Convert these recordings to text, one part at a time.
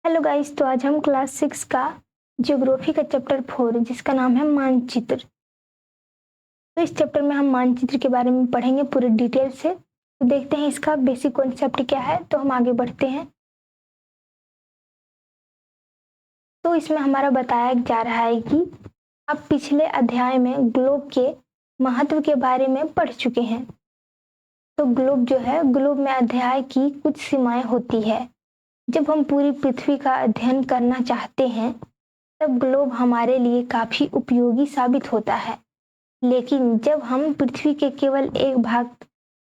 Hello guys, तो आज हम क्लास 6 का ज्योग्राफी का चैप्टर 4 जिसका नाम है मानचित्र। तो इस चैप्टर में हम मानचित्र के बारे में पढ़ेंगे पूरे डिटेल से। तो देखते हैं इसका बेसिक कॉन्सेप्ट क्या है। तो हम आगे बढ़ते हैं। तो इसमें हमारा बताया जा रहा है कि अब पिछले अध्याय में ग्लोब के महत्व के बारे में पढ़ चुके हैं। तो ग्लोब जो है, ग्लोब में अध्याय की कुछ सीमाएं होती है। जब हम पूरी पृथ्वी का अध्ययन करना चाहते हैं तब ग्लोब हमारे लिए काफी उपयोगी साबित होता है। लेकिन जब हम पृथ्वी के केवल एक भाग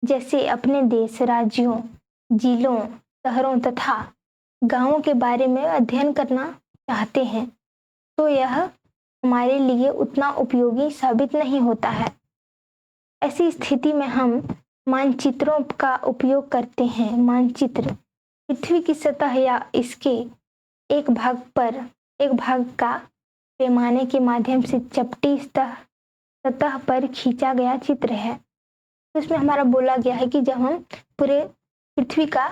जैसे अपने देश, राज्यों, जिलों, शहरों तथा गांवों के बारे में अध्ययन करना चाहते हैं तो यह हमारे लिए उतना उपयोगी साबित नहीं होता है। ऐसी स्थिति में हम मानचित्रों का उपयोग करते हैं। मानचित्र पृथ्वी की सतह या इसके एक भाग का पैमाने के माध्यम से चपटी सतह पर खींचा गया चित्र है। तो इसमें हमारा बोला गया है कि जब हम पूरे पृथ्वी का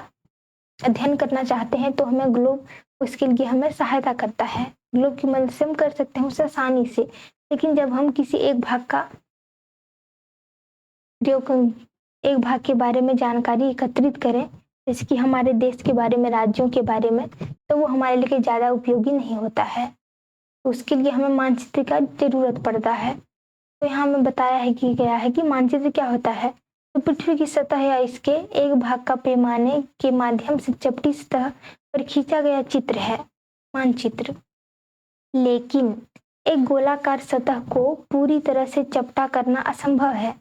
अध्ययन करना चाहते हैं तो हमें ग्लोब उसके लिए हमें सहायता करता है। ग्लोब की मदद से हम कर सकते हैं उसे आसानी से। लेकिन जब हम किसी एक भाग के बारे में जानकारी एकत्रित करें, जैसे कि हमारे देश के बारे में, राज्यों के बारे में, तो वो हमारे लिए ज़्यादा उपयोगी नहीं होता है। तो उसके लिए हमें मानचित्र का जरूरत पड़ता है। तो यहाँ हमें बताया है कि गया है कि मानचित्र क्या होता है। तो पृथ्वी की सतह या इसके एक भाग का पैमाने के माध्यम से चपटी सतह पर खींचा गया चित्र है मानचित्र। लेकिन एक गोलाकार सतह को पूरी तरह से चपटा करना असंभव है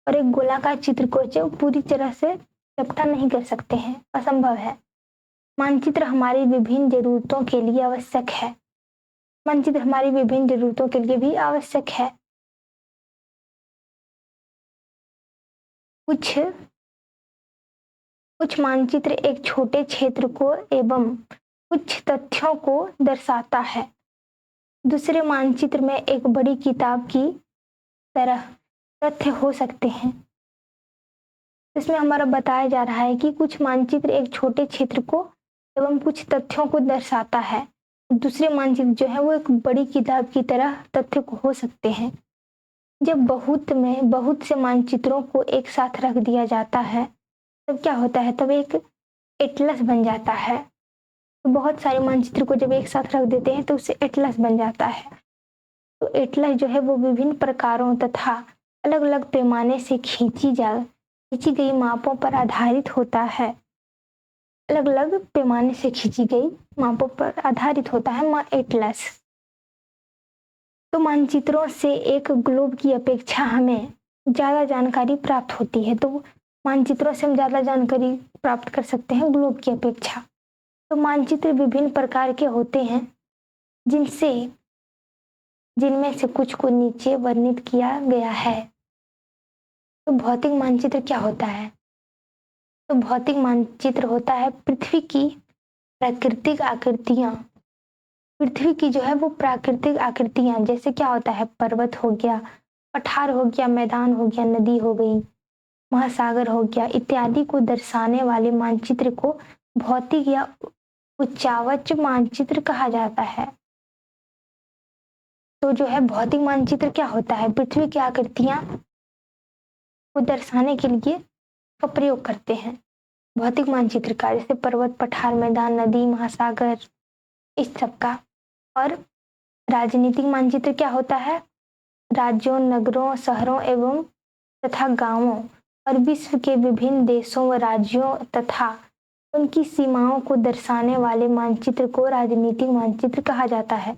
और एक गोलाकार चित्र को जो पूरी तरह से चपटा नहीं कर सकते हैं, असंभव है। मानचित्र हमारी विभिन्न जरूरतों के लिए आवश्यक है। मानचित्र हमारी विभिन्न जरूरतों के लिए भी आवश्यक है। कुछ मानचित्र एक छोटे क्षेत्र को एवं कुछ तथ्यों को दर्शाता है। दूसरे मानचित्र में एक बड़ी किताब की तरह तथ्य हो सकते हैं। इसमें हमारा बताया जा रहा है कि कुछ मानचित्र एक छोटे क्षेत्र को एवं कुछ तथ्यों को दर्शाता है। दूसरे मानचित्र जो है वो एक बड़ी किताब की तरह तथ्य को हो सकते हैं। जब बहुत से मानचित्रों को एक साथ रख दिया जाता है तब क्या होता है, तब एक एटलस बन जाता है। तो बहुत सारे मानचित्र को जब एक साथ रख देते हैं तो उससे एटलस बन जाता है। तो एटलस जो है वो विभिन्न प्रकारों तथा अलग अलग पैमाने से खींची गई मापों पर आधारित होता है। अलग अलग पैमाने से खींची गई मापों पर आधारित होता है एटलस। तो मानचित्रों से एक ग्लोब की अपेक्षा हमें ज्यादा जानकारी प्राप्त होती है। तो मानचित्रों से हम ज्यादा जानकारी प्राप्त कर सकते हैं ग्लोब की अपेक्षा। तो मानचित्र विभिन्न प्रकार के होते हैं जिनमें से कुछ को नीचे वर्णित किया गया है। तो भौतिक मानचित्र क्या होता है? तो भौतिक मानचित्र होता है पृथ्वी की प्राकृतिक आकृतियां। पृथ्वी की जो है वो प्राकृतिक आकृतियां, जैसे क्या होता है, पर्वत हो गया, पठार हो गया, मैदान हो गया, नदी हो गई, महासागर हो गया इत्यादि को दर्शाने वाले मानचित्र को भौतिक या उच्चावच मानचित्र कहा जाता है। तो जो है भौतिक मानचित्र क्या होता है, पृथ्वी की आकृतियां को दर्शाने के लिए का प्रयोग करते हैं भौतिक मानचित्र का, जैसे पर्वत, पठार, मैदान, नदी, महासागर, इस सब का। और राजनीतिक मानचित्र क्या होता है, राज्यों, नगरों, शहरों एवं तथा गांवों और विश्व के विभिन्न देशों व राज्यों तथा उनकी सीमाओं को दर्शाने वाले मानचित्र को राजनीतिक मानचित्र कहा जाता है।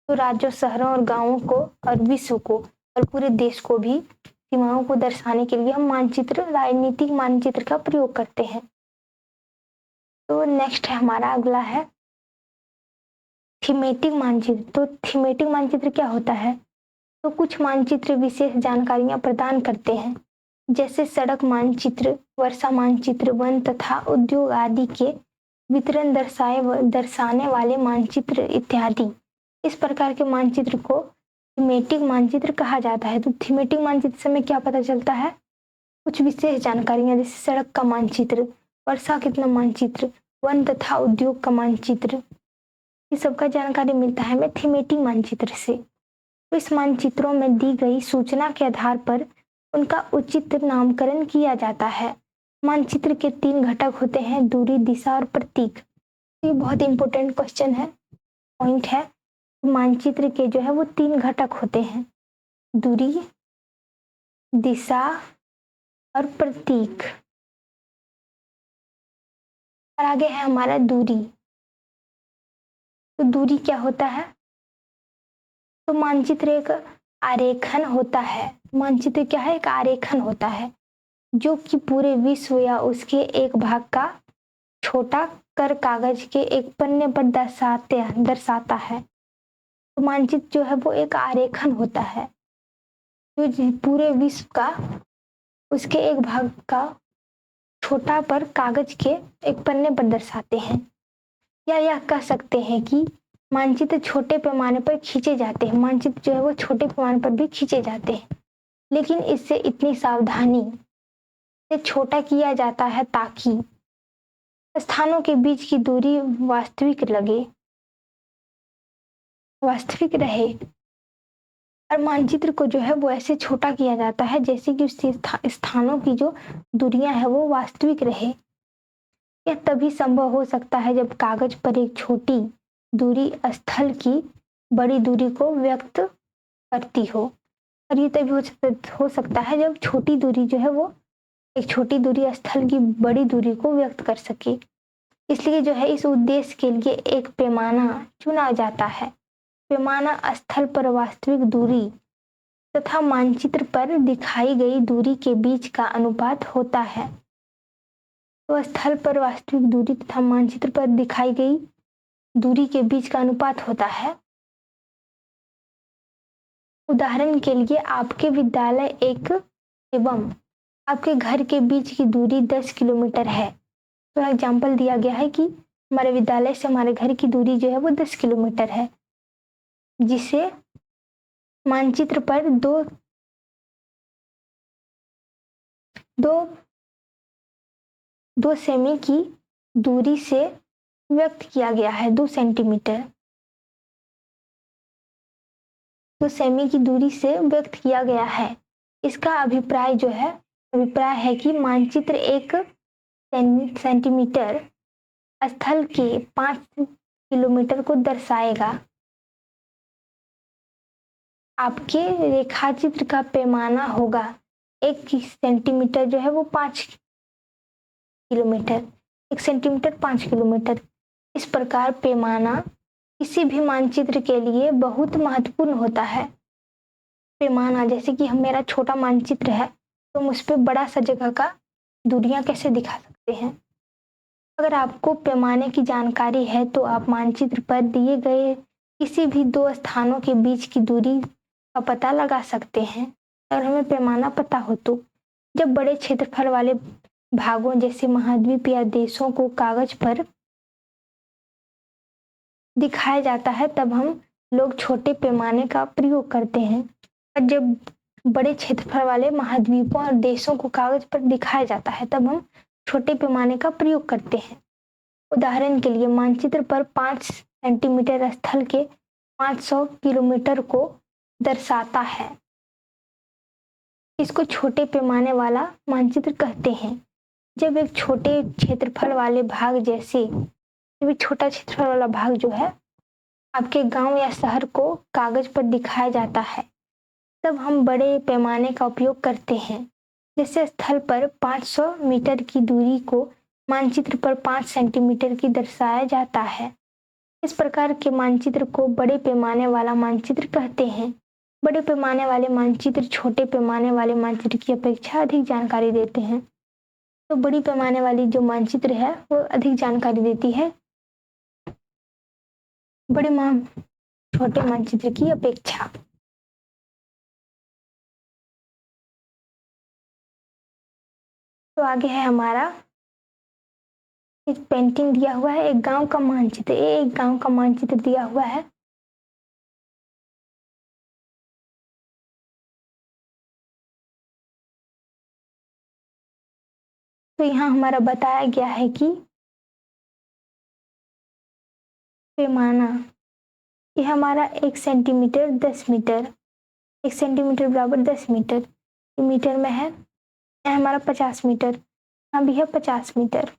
तो राज्यों, शहरों और गांवों को और विश्व को और पूरे देश को भी सीमाओं को दर्शाने के लिए हम मानचित्र, राजनीतिक मानचित्र का प्रयोग करते हैं। तो नेक्स्ट है हमारा अगला है थीमेटिक मानचित्र। तो थीमेटिक मानचित्र क्या होता है? तो कुछ मानचित्र विशेष जानकारियां प्रदान करते हैं, जैसे सड़क मानचित्र, वर्षा मानचित्र, वन तथा उद्योग आदि के वितरण दर्शाने वाले मानचित्र इत्यादि। इस प्रकार के मानचित्र को थीमेटिक मानचित्र कहा जाता है। तो थीमेटिक मानचित्र से हमें क्या पता चलता है, कुछ विशेष जानकारियां, जैसे सड़क का मानचित्र, वर्षा कितना मानचित्र, वन तथा उद्योग का मानचित्र, ये सबका जानकारी मिलता है हमें थीमेटिक मानचित्र से। तो इस मानचित्रों में दी गई सूचना के आधार पर उनका उचित नामकरण किया जाता है। मानचित्र के 3 घटक होते हैं, दूरी, दिशा और प्रतीक। ये बहुत इंपॉर्टेंट क्वेश्चन है, पॉइंट है। मानचित्र के जो है वो 3 घटक होते हैं, दूरी, दिशा और प्रतीक। और आगे है हमारा दूरी। तो दूरी क्या होता है? तो मानचित्र एक आरेखन होता है। मानचित्र क्या है? एक आरेखन होता है जो कि पूरे विश्व या उसके एक भाग का छोटा कर कागज के एक पन्ने पर दर्शाता है। तो मानचित्र जो है वो एक आरेखन होता है जो पूरे विश्व का उसके एक भाग का छोटा पर कागज के एक पन्ने पर दर्शाते हैं। या यह कह सकते हैं कि मानचित्र छोटे पैमाने पर खींचे जाते हैं। मानचित्र जो है वो छोटे पैमाने पर भी खींचे जाते हैं, लेकिन इससे इतनी सावधानी से छोटा किया जाता है ताकि स्थानों के बीच की दूरी वास्तविक रहे। और मानचित्र को जो है वो ऐसे छोटा किया जाता है जैसे कि उससे स्थानों की जो दूरियां है वो वास्तविक रहे। यह तभी संभव हो सकता है जब कागज पर एक छोटी दूरी स्थल की बड़ी दूरी को व्यक्त करती हो। और ये तभी हो सकता है जब छोटी दूरी जो है वो एक छोटी दूरी स्थल की बड़ी दूरी को व्यक्त कर सके। इसलिए जो है इस उद्देश्य के लिए एक पैमाना चुना जाता है। पैमाना स्थल पर वास्तविक दूरी तथा मानचित्र पर दिखाई गई दूरी के बीच का अनुपात होता है। तो स्थल पर वास्तविक दूरी तथा मानचित्र पर दिखाई गई दूरी के बीच का अनुपात होता है। उदाहरण के लिए आपके विद्यालय एक एवं आपके घर के बीच की दूरी 10 किलोमीटर है। तो एग्जाम्पल दिया गया है कि हमारे विद्यालय से हमारे घर की दूरी जो है वो 10 किलोमीटर है, जिसे मानचित्र पर दो सेमी की दूरी से व्यक्त किया गया है, 2 सेंटीमीटर, 2 सेमी की दूरी से व्यक्त किया गया है। इसका अभिप्राय है कि मानचित्र एक सेंटीमीटर स्थल के 5 किलोमीटर को दर्शाएगा। आपके रेखाचित्र का पैमाना होगा 1 सेंटीमीटर जो है वो 5 किलोमीटर, 1 सेंटीमीटर 5 किलोमीटर। इस प्रकार पैमाना किसी भी मानचित्र के लिए बहुत महत्वपूर्ण होता है। पैमाना जैसे कि मेरा छोटा मानचित्र है तो हम उस पर बड़ा सा जगह का दूरियां कैसे दिखा सकते हैं। अगर आपको पैमाने की जानकारी है तो आप मानचित्र पर दिए गए किसी भी 2 स्थानों के बीच की दूरी का पता लगा सकते हैं। अगर हमें पैमाना पता हो तो जब बड़े क्षेत्रफल वाले भागों जैसे महाद्वीप या देशों को कागज पर दिखाया जाता है तब हम लोग छोटे पैमाने का प्रयोग करते हैं। और जब बड़े क्षेत्रफल वाले महाद्वीपों और देशों को कागज पर दिखाया जाता है तब हम छोटे पैमाने का प्रयोग करते हैं। उदाहरण के लिए मानचित्र पर 5 सेंटीमीटर स्थल के 500 किलोमीटर को दर्शाता है। इसको छोटे पैमाने वाला मानचित्र कहते हैं। जब एक छोटे क्षेत्रफल वाले भाग जैसे छोटा क्षेत्रफल वाला भाग जो है आपके गांव या शहर को कागज पर दिखाया जाता है तब हम बड़े पैमाने का उपयोग करते हैं। जैसे स्थल पर 500 मीटर की दूरी को मानचित्र पर 5 सेंटीमीटर की दर्शाया जाता है। इस प्रकार के मानचित्र को बड़े पैमाने वाला मानचित्र कहते हैं। बड़े पैमाने वाले मानचित्र छोटे पैमाने वाले मानचित्र की अपेक्षा अधिक जानकारी देते हैं। तो बड़ी पैमाने वाली जो मानचित्र है वो अधिक जानकारी देती है छोटे मानचित्र की अपेक्षा। तो आगे है हमारा एक पेंटिंग दिया हुआ है, एक गांव का मानचित्र। एक गांव का मानचित्र दिया हुआ है। तो यहाँ हमारा बताया गया है कि पैमाना, ये हमारा 1 सेंटीमीटर 10 मीटर, 1 सेंटीमीटर बराबर 10 मीटर, ये मीटर में है। यह हमारा 50 मीटर, यहाँ भी है 50 मीटर।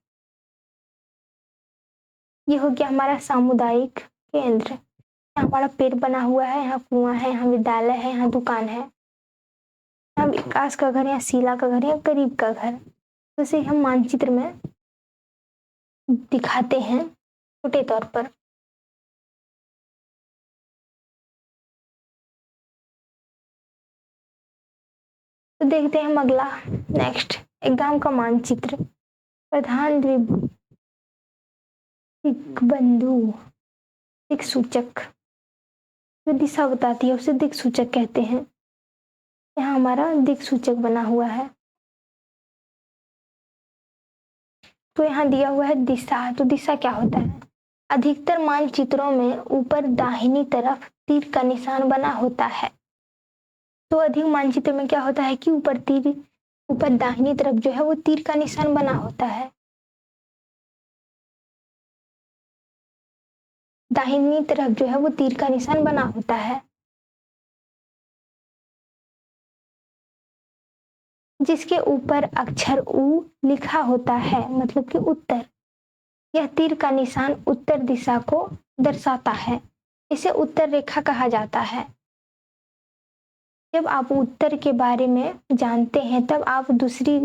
ये हो गया हमारा सामुदायिक केंद्र। यहाँ हमारा पेड़ बना हुआ है, यहाँ कुआं है, यहाँ विद्यालय है, यहाँ दुकान है, यहाँ विकास का घर, यहाँ शीला का घर, यहाँ गरीब का घर। तो इसे हम मानचित्र में दिखाते हैं छोटे तौर पर। तो देखते हैं हम अगला, नेक्स्ट, एक गांव का मानचित्र। प्रधान दिग्बंधु, दिक्सूचक, जो दिशा बताती है उसे दिक्सूचक कहते हैं। यहाँ हमारा दिक्सूचक बना हुआ है। तो यहाँ दिया हुआ है दिशा। तो दिशा क्या होता है? अधिकतर मानचित्रों में ऊपर दाहिनी तरफ तीर का निशान बना होता है। तो अधिक मानचित्र में क्या होता है कि ऊपर दाहिनी तरफ जो है वो तीर का निशान बना होता है। दाहिनी तरफ जो है वो तीर का निशान बना होता है, जिसके ऊपर अक्षर उ लिखा होता है, मतलब कि उत्तर। यह तीर का निशान उत्तर दिशा को दर्शाता है। इसे उत्तर रेखा कहा जाता है। जब आप उत्तर के बारे में जानते हैं तब आप दूसरी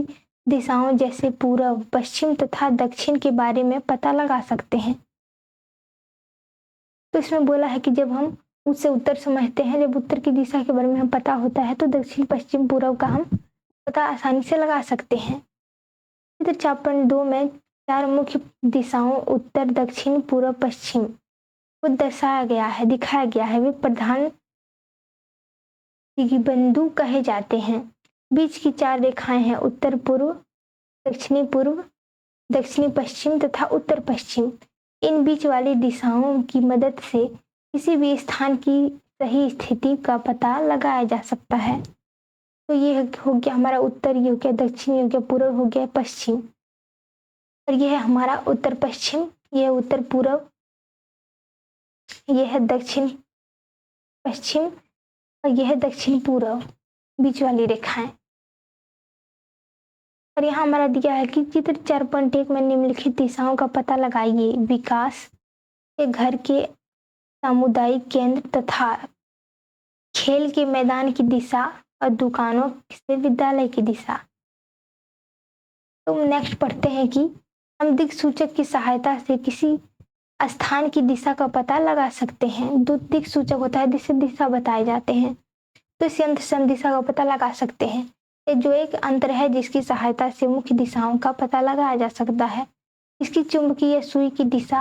दिशाओं जैसे पूर्व, पश्चिम तथा दक्षिण के बारे में पता लगा सकते हैं। तो इसमें बोला है कि जब हम उससे उत्तर समझते हैं, जब उत्तर की दिशा के बारे में हम पता होता है तो दक्षिण, पश्चिम, पूर्व का हम पता आसानी से लगा सकते हैं। चित्र 4.2 में 4 मुख्य दिशाओं उत्तर, दक्षिण, पूर्व, पश्चिम को दर्शाया गया है, दिखाया गया है। वे प्रधान दिग्बंधु कहे जाते हैं। बीच की 4 रेखाएं हैं उत्तर पूर्व, दक्षिणी पश्चिम तथा उत्तर पश्चिम। इन बीच वाली दिशाओं की मदद से किसी भी स्थान की सही स्थिति का पता लगाया जा सकता है। तो ये हो गया हमारा उत्तर, ये हो गया दक्षिण, ये हो गया पूर्व, हो गया पश्चिम। और ये है हमारा उत्तर पश्चिम, ये है उत्तर पूर्व, ये है दक्षिण पश्चिम और यह है दक्षिण पूर्व, बीच वाली रेखाएं। और यहाँ हमारा दिया है कि चित्र 4.1 में निम्नलिखित दिशाओं का पता लगाइए। विकास के घर के सामुदायिक केंद्र तथा खेल के मैदान की दिशा और दुकानों से विद्यालय की दिशा। तो नेक्स्ट पढ़ते हैं कि हम दिक्सूचक की सहायता से किसी स्थान की दिशा का पता लगा सकते हैं। दो दिक्सूचक होता है जिससे दिशा बताए जाते हैं, तो इस यंत्र से हम दिशा का पता लगा सकते हैं। ये जो एक यंत्र है जिसकी सहायता से मुख्य दिशाओं का पता लगाया जा सकता है। इसकी चुंबकीय सुई की दिशा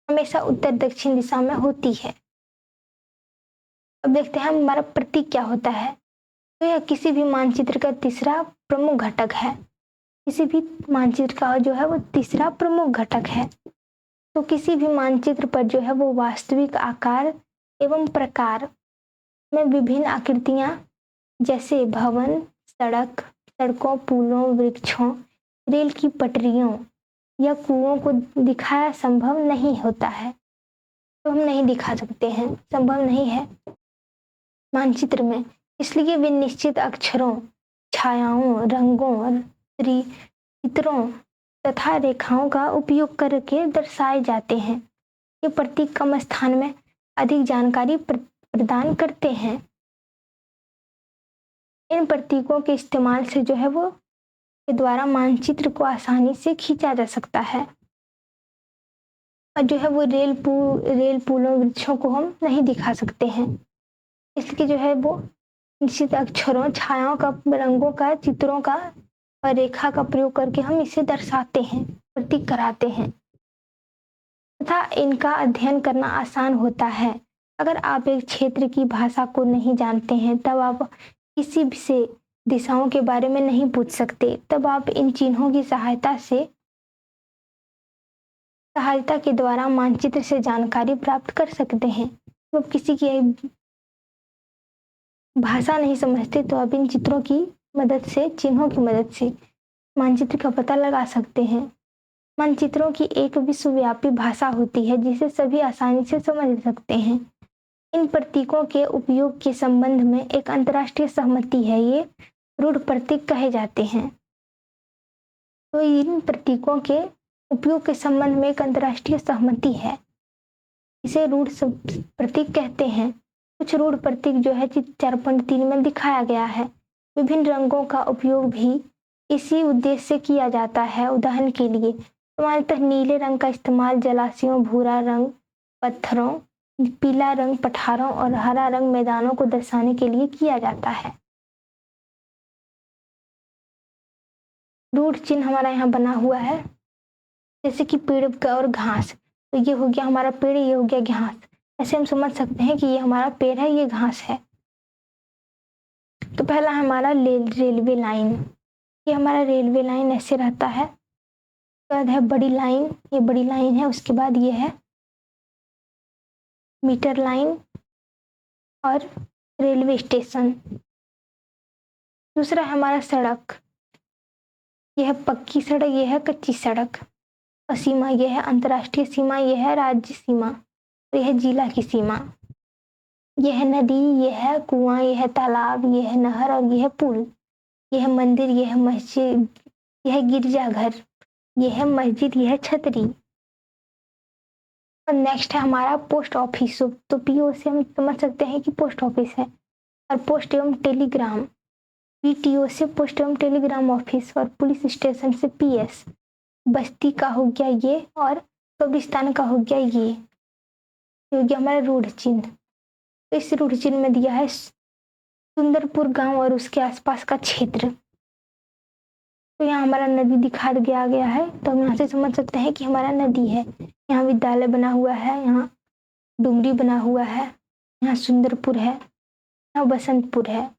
हमेशा उत्तर दक्षिण दिशा में होती है। अब देखते हैं हमारा प्रतीक क्या होता है। तो यह किसी भी मानचित्र का तीसरा प्रमुख घटक है। किसी भी मानचित्र का जो है वो तीसरा प्रमुख घटक है। तो किसी भी मानचित्र पर जो है वो वास्तविक आकार एवं प्रकार में विभिन्न आकृतियां जैसे भवन, सड़कों, पुलों, वृक्षों, रेल की पटरियों या कुओं को दिखाया संभव नहीं होता है। तो हम नहीं दिखा सकते हैं, संभव नहीं है मानचित्र में। इसलिए वे निश्चित अक्षरों, छायाओं, रंगों, चित्रों तथा रेखाओं का उपयोग करके दर्शाए जाते हैं। ये प्रतीक कम स्थान में अधिक जानकारी प्रदान करते हैं। इन प्रतीकों के इस्तेमाल से जो है वो के द्वारा मानचित्र को आसानी से खींचा जा सकता है। और जो है वो रेल पुलों, वृक्षों को हम नहीं दिखा सकते हैं। इसलिए जो है वो निश्चित अक्षरों, छायाओं का, रंगों का, चित्रों का और रेखा का प्रयोग करके हम इसे दर्शाते हैं, प्रतीक कराते हैं तथा इनका अध्ययन करना आसान होता है। अगर आप एक क्षेत्र की भाषा को नहीं जानते हैं तब आप किसी भी से दिशाओं के बारे में नहीं पूछ सकते। तब आप इन चिन्हों की सहायता के द्वारा मानचित्र से जानकारी प्राप्त कर सकते हैं। तो आप किसी की भाषा नहीं समझते तो आप इन चित्रों की मदद से, चिन्हों की मदद से मानचित्र का पता लगा सकते हैं। मानचित्रों की एक विश्वव्यापी भाषा होती है जिसे सभी आसानी से समझ सकते हैं। इन प्रतीकों के उपयोग के संबंध में एक अंतर्राष्ट्रीय सहमति है, ये रूढ़ प्रतीक कहे जाते हैं। तो इन प्रतीकों के उपयोग के संबंध में एक अंतर्राष्ट्रीय सहमति है, इसे रूढ़ प्रतीक कहते हैं। कुछ रूढ़ प्रतीक जो है चित्र 4.3 में दिखाया गया है। विभिन्न रंगों का उपयोग भी इसी उद्देश्य से किया जाता है। उदाहरण के लिए सामान्यतः नीले रंग का इस्तेमाल जलाशयों, भूरा रंग पत्थरों, पीला रंग पठारों और हरा रंग मैदानों को दर्शाने के लिए किया जाता है। रूढ़ चिन्ह हमारा यहाँ बना हुआ है, जैसे कि पेड़ और घास। तो ये हो गया हमारा पेड़, ये हो गया घास। ऐसे हम समझ सकते हैं कि ये हमारा पेड़ है, ये घास है। तो पहला हमारा रेलवे लाइन। ये हमारा रेलवे लाइन ऐसे रहता है। उसके बाद है बड़ी लाइन, ये बड़ी लाइन है। उसके बाद ये है मीटर लाइन और रेलवे स्टेशन। दूसरा है हमारा सड़क। यह है पक्की सड़क, यह है कच्ची सड़क। और सीमा, यह है अंतर्राष्ट्रीय सीमा, यह है राज्य सीमा, और यह है जिला की सीमा। यह है नदी, यह है कुआं, यह है तालाब, यह है नहर और यह है पुल। यह है मंदिर, यह है मस्जिद, यह है गिरजाघर, यह है मस्जिद, यह है छतरी। और नेक्स्ट है हमारा पोस्ट ऑफिस। तो पीओ से हम समझ सकते हैं कि पोस्ट ऑफिस है। और पोस्ट एवं टेलीग्राम, पीटीओ से पोस्ट एवं टेलीग्राम ऑफिस। और पुलिस स्टेशन से पीएस। बस्ती का हो गया ये, और कब्रिस्तान का हो गया ये हो गया हमारा रूढ़ चिन्ह। तो इस रूढ़ चिन्ह में दिया है सुंदरपुर गांव और उसके आसपास का क्षेत्र। तो यहाँ हमारा नदी दिखा दिया गया है, तो हम यहाँ से समझ सकते हैं कि हमारा नदी है। यहाँ विद्यालय बना हुआ है, यहाँ डुमरी बना हुआ है, यहाँ सुंदरपुर है, यहाँ बसंतपुर है।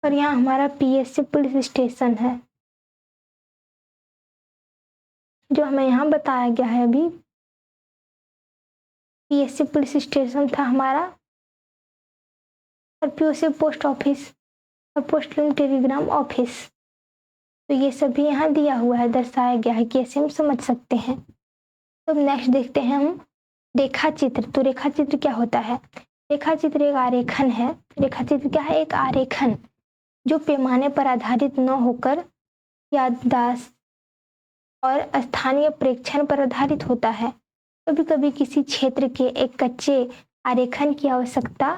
और यहाँ हमारा पीएस पुलिस स्टेशन है, जो हमें यहाँ बताया गया है अभी। पीएस पुलिस स्टेशन था हमारा, और पीओ से पोस्ट ऑफिस और पोस्ट एवं टेलीग्राम ऑफिस। तो ये सभी यहाँ दिया हुआ है, दर्शाया गया है कि ऐसे हम समझ सकते हैं। तो नेक्स्ट देखते हैं हम रेखा चित्र। तो रेखा चित्र क्या होता है? रेखा चित्र एक आरेखन है। रेखा चित्र क्या है? एक आरेखन जो पैमाने पर आधारित न होकर याददाश्त और स्थानीय प्रेक्षण पर आधारित होता है। कभी कभी किसी क्षेत्र के एक कच्चे आरेखन की आवश्यकता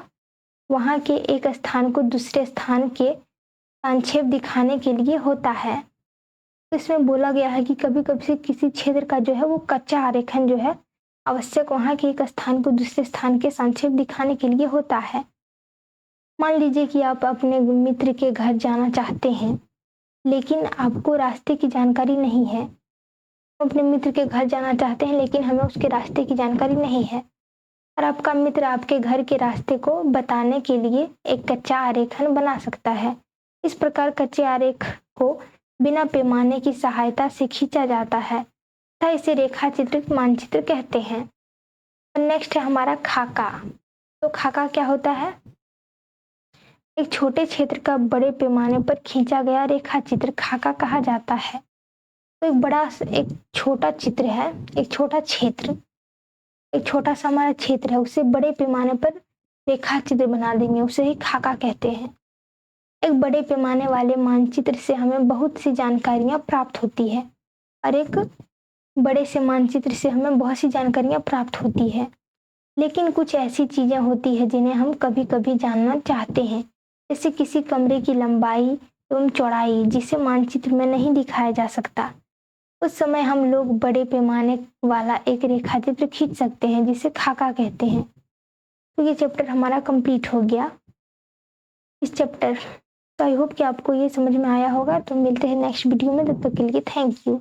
वहां के एक स्थान को दूसरे स्थान के संक्षेप दिखाने के लिए होता है। तो इसमें बोला गया है कि कभी कभी किसी क्षेत्र का जो है वो कच्चा आरेखन जो है आवश्यक वहां के एक स्थान को दूसरे स्थान के संक्षेप दिखाने के लिए होता है। मान लीजिए कि आप अपने मित्र के घर जाना चाहते हैं, लेकिन आपको रास्ते की जानकारी नहीं है। अपने मित्र के घर जाना चाहते हैं, लेकिन हमें उसके रास्ते की जानकारी नहीं है, और आपका मित्र आपके घर के रास्ते को बताने के लिए एक कच्चा आरेखन बना सकता है। इस प्रकार कच्चे आरेख को बिना पैमाने की सहायता से खींचा जाता है तथा इसे रेखा चित्र मानचित्र कहते हैं। नेक्स्ट है हमारा खाका। तो खाका क्या होता है? एक छोटे क्षेत्र का बड़े पैमाने पर खींचा गया रेखा चित्र खाका कहा जाता है। तो एक छोटा चित्र है, एक छोटा क्षेत्र, एक छोटा सा हमारा क्षेत्र है, उसे बड़े पैमाने पर रेखा चित्र बना देंगे, उसे ही खाका कहते हैं। एक बड़े पैमाने वाले मानचित्र से हमें बहुत सी जानकारियां प्राप्त होती है, और एक बड़े से मानचित्र से हमें बहुत सी जानकारियां प्राप्त होती है। लेकिन कुछ ऐसी चीजें होती है जिन्हें हम कभी कभी जानना चाहते हैं, जैसे किसी कमरे की लंबाई एवं चौड़ाई, जिसे मानचित्र में नहीं दिखाया जा सकता। उस समय हम लोग बड़े पैमाने वाला एक रेखा चित्र खींच सकते हैं, जिसे खाका कहते हैं। तो ये चैप्टर हमारा कंप्लीट हो गया। इस चैप्टर तो आई होप कि आपको ये समझ में आया होगा। तो मिलते हैं नेक्स्ट वीडियो में, तब तक के लिए थैंक यू।